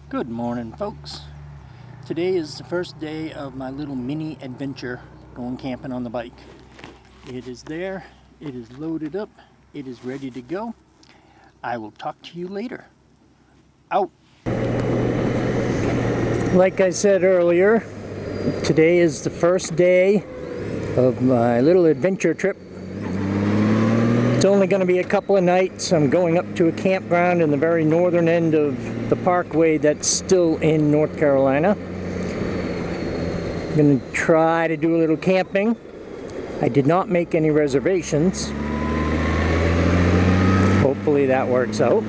Good morning, folks. Today is the first day of my little mini adventure going camping on the bike. It is there, it is loaded up, it is ready to go. I will talk to you later. Out! Like I said earlier, today is the first day of my little adventure trip. It's only going to be a couple of nights. I'm going up to a campground in the very northern end of the parkway that's still in North Carolina. I'm going to try to do a little camping. I did not make any reservations. Hopefully that works out.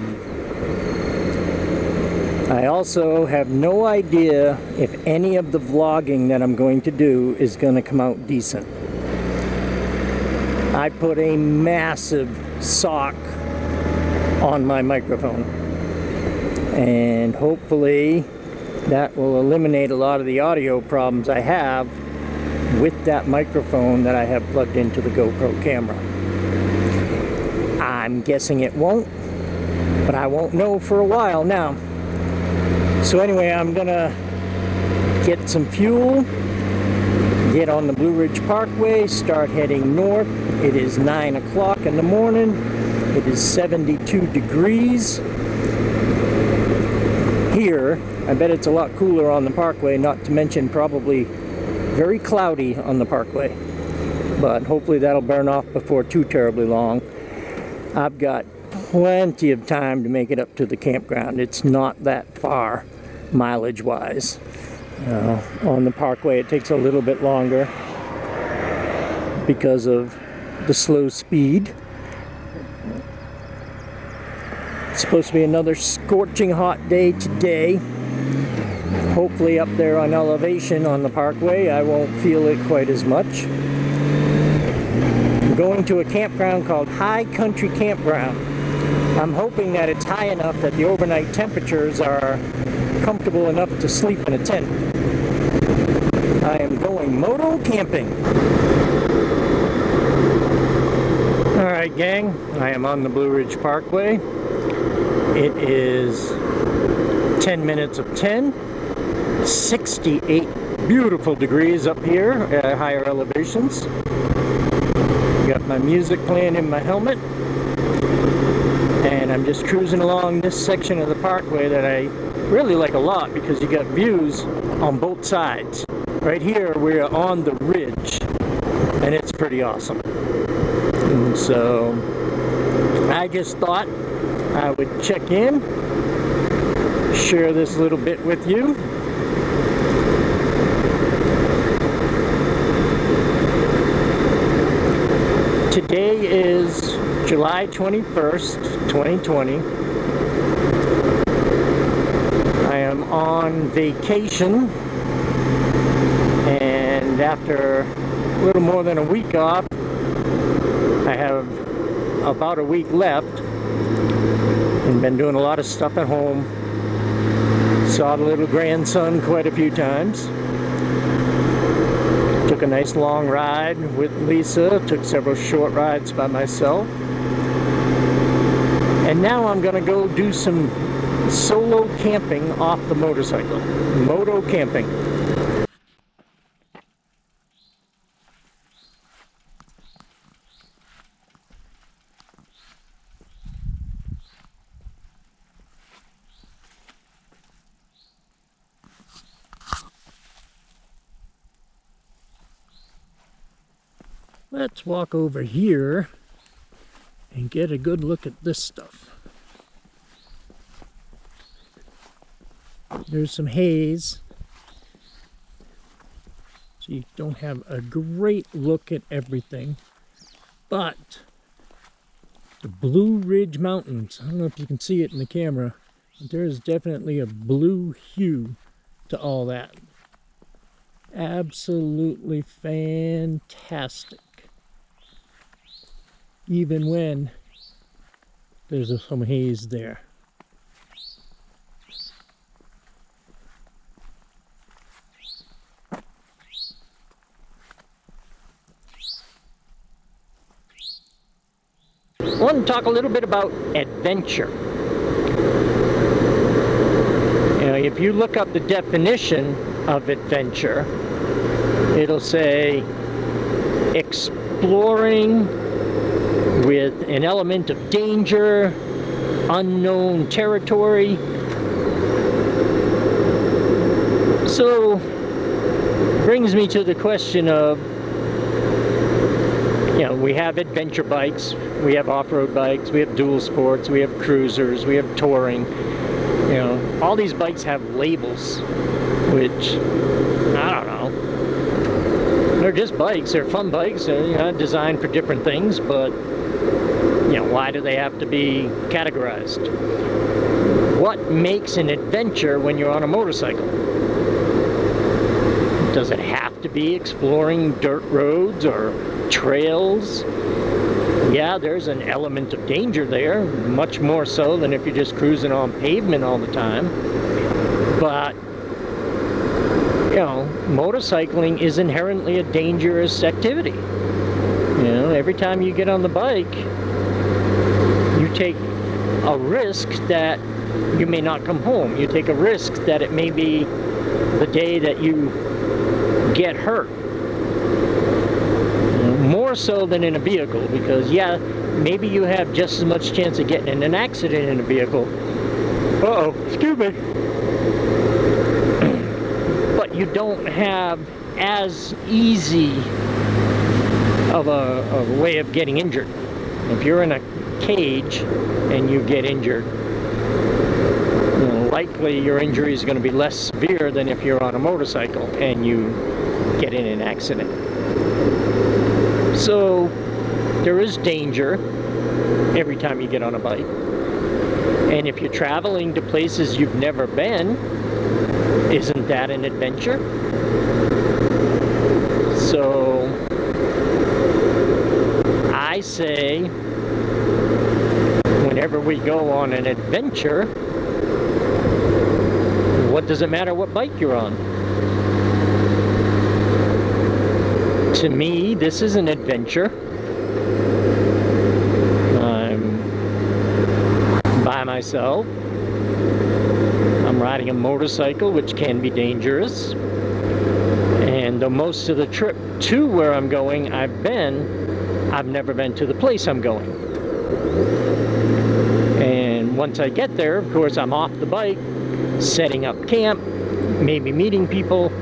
I also have no idea if any of the vlogging that I'm going to do is going to come out decent. I put a massive sock on my microphone, and hopefully that will eliminate a lot of the audio problems I have with that microphone that I have plugged into the GoPro camera. I'm guessing it won't, but I won't know for a while now. So anyway, I'm gonna get some fuel, get on the Blue Ridge Parkway, start heading north. It is 9 o'clock in the morning. It is 72 degrees. Here, I bet it's a lot cooler on the parkway, not to mention probably very cloudy on the parkway. But hopefully that'll burn off before too terribly long. I've got plenty of time to make it up to the campground. It's not that far, mileage-wise. On the parkway it takes a little bit longer because of the slow speed. It's supposed to be another scorching hot day today. Hopefully up there on elevation on the parkway I won't feel it quite as much. I'm going to a campground called High Country Campground. I'm hoping that it's high enough that the overnight temperatures are comfortable enough to sleep in a tent. I am going motocamping. Alright gang, I am on the Blue Ridge Parkway. It is 10 minutes of 10, 68 beautiful degrees up here at higher elevations. Got my music playing in my helmet. And I'm just cruising along this section of the parkway that I really like a lot because you got views on both sides. Right here we're on the ridge and it's pretty awesome. And so I just thought I would check in, share this little bit with you. Today is July 21st, 2020. I am on vacation, and after a little more than a week off, I have about a week left and been doing a lot of stuff at home. Saw the little grandson quite a few times. Took a nice long ride with Lisa, took several short rides by myself. And now I'm gonna go do some solo camping off the motorcycle. Motocamping. Let's walk over here and get a good look at this stuff. There's some haze, so you don't have a great look at everything, but the Blue Ridge Mountains, I don't know if you can see it in the camera, but there is definitely a blue hue to all that. Absolutely fantastic. Even when there's some haze there. I want to talk a little bit about adventure. You know, Anyway, if you look up the definition of adventure, it'll say exploring with an element of danger, unknown territory. So, brings me to the question of, you know, we have adventure bikes, we have off-road bikes, we have dual sports, we have cruisers, we have touring. You know, all these bikes have labels, which, I don't know. They're just bikes, they're fun bikes, they're, you know, designed for different things, but, you know, why do they have to be categorized? What makes an adventure when you're on a motorcycle? Does it have to be exploring dirt roads or trails? Yeah, there's an element of danger there, much more so than if you're just cruising on pavement all the time. But, you know, motorcycling is inherently a dangerous activity. You know, every time you get on the bike, you take a risk that you may not come home. You take a risk that it may be the day that you get hurt. More so than in a vehicle, because yeah, maybe you have just as much chance of getting in an accident in a vehicle. Uh-oh, excuse me. But you don't have as easy of a way of getting injured. If you're in a cage and you get injured, you know, likely your injury is going to be less severe than if you're on a motorcycle and you get in an accident. So there is danger every time you get on a bike. And if you're traveling to places you've never been, isn't that an adventure? So I say, whenever we go on an adventure, what does it matter what bike you're on? To me, this is an adventure. I'm by myself. I'm riding a motorcycle, which can be dangerous. And the most of the trip to where I'm going, I've never been to the place I'm going. And once I get there, of course, I'm off the bike, setting up camp, maybe meeting people.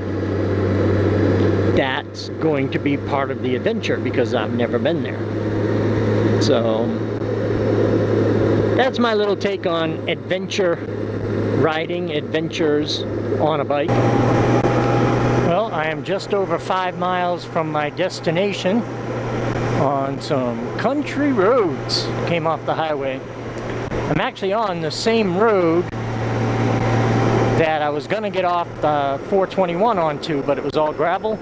That's going to be part of the adventure because I've never been there. So that's my little take on adventure riding, adventures on a bike. Well, I am just over 5 miles from my destination on some country roads. Came off the highway. I'm actually on the same road that I was going to get off the 421 onto, but it was all gravel.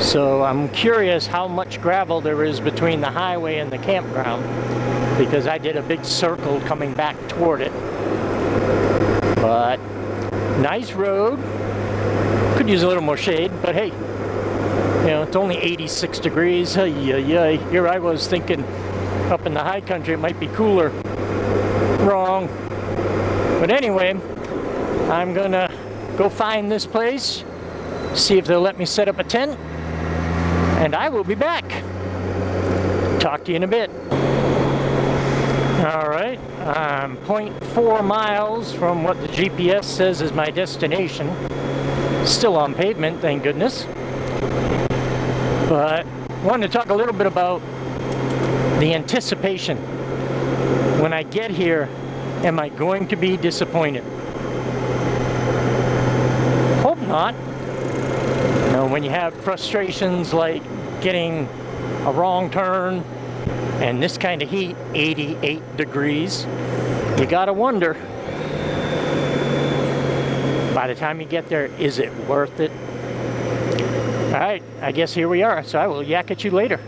So I'm curious how much gravel there is between the highway and the campground, because I did a big circle coming back toward it. But nice road. Could use a little more shade, but hey, you know, it's only 86 degrees. Here I was thinking up in the high country it might be cooler. Wrong. But anyway, I'm gonna go find this place, see if they'll let me set up a tent, and I will be back. Talk to you in a bit. Alright, I'm 0.4 miles from what the GPS says is my destination. Still on pavement, thank goodness. But I wanted to talk a little bit about the anticipation. When I get here, am I going to be disappointed? Hope not. You know, when you have frustrations like getting a wrong turn and this kind of heat, 88 degrees, you gotta wonder, by the time you get there, is it worth it? Alright, I guess here we are, so I will yak at you later.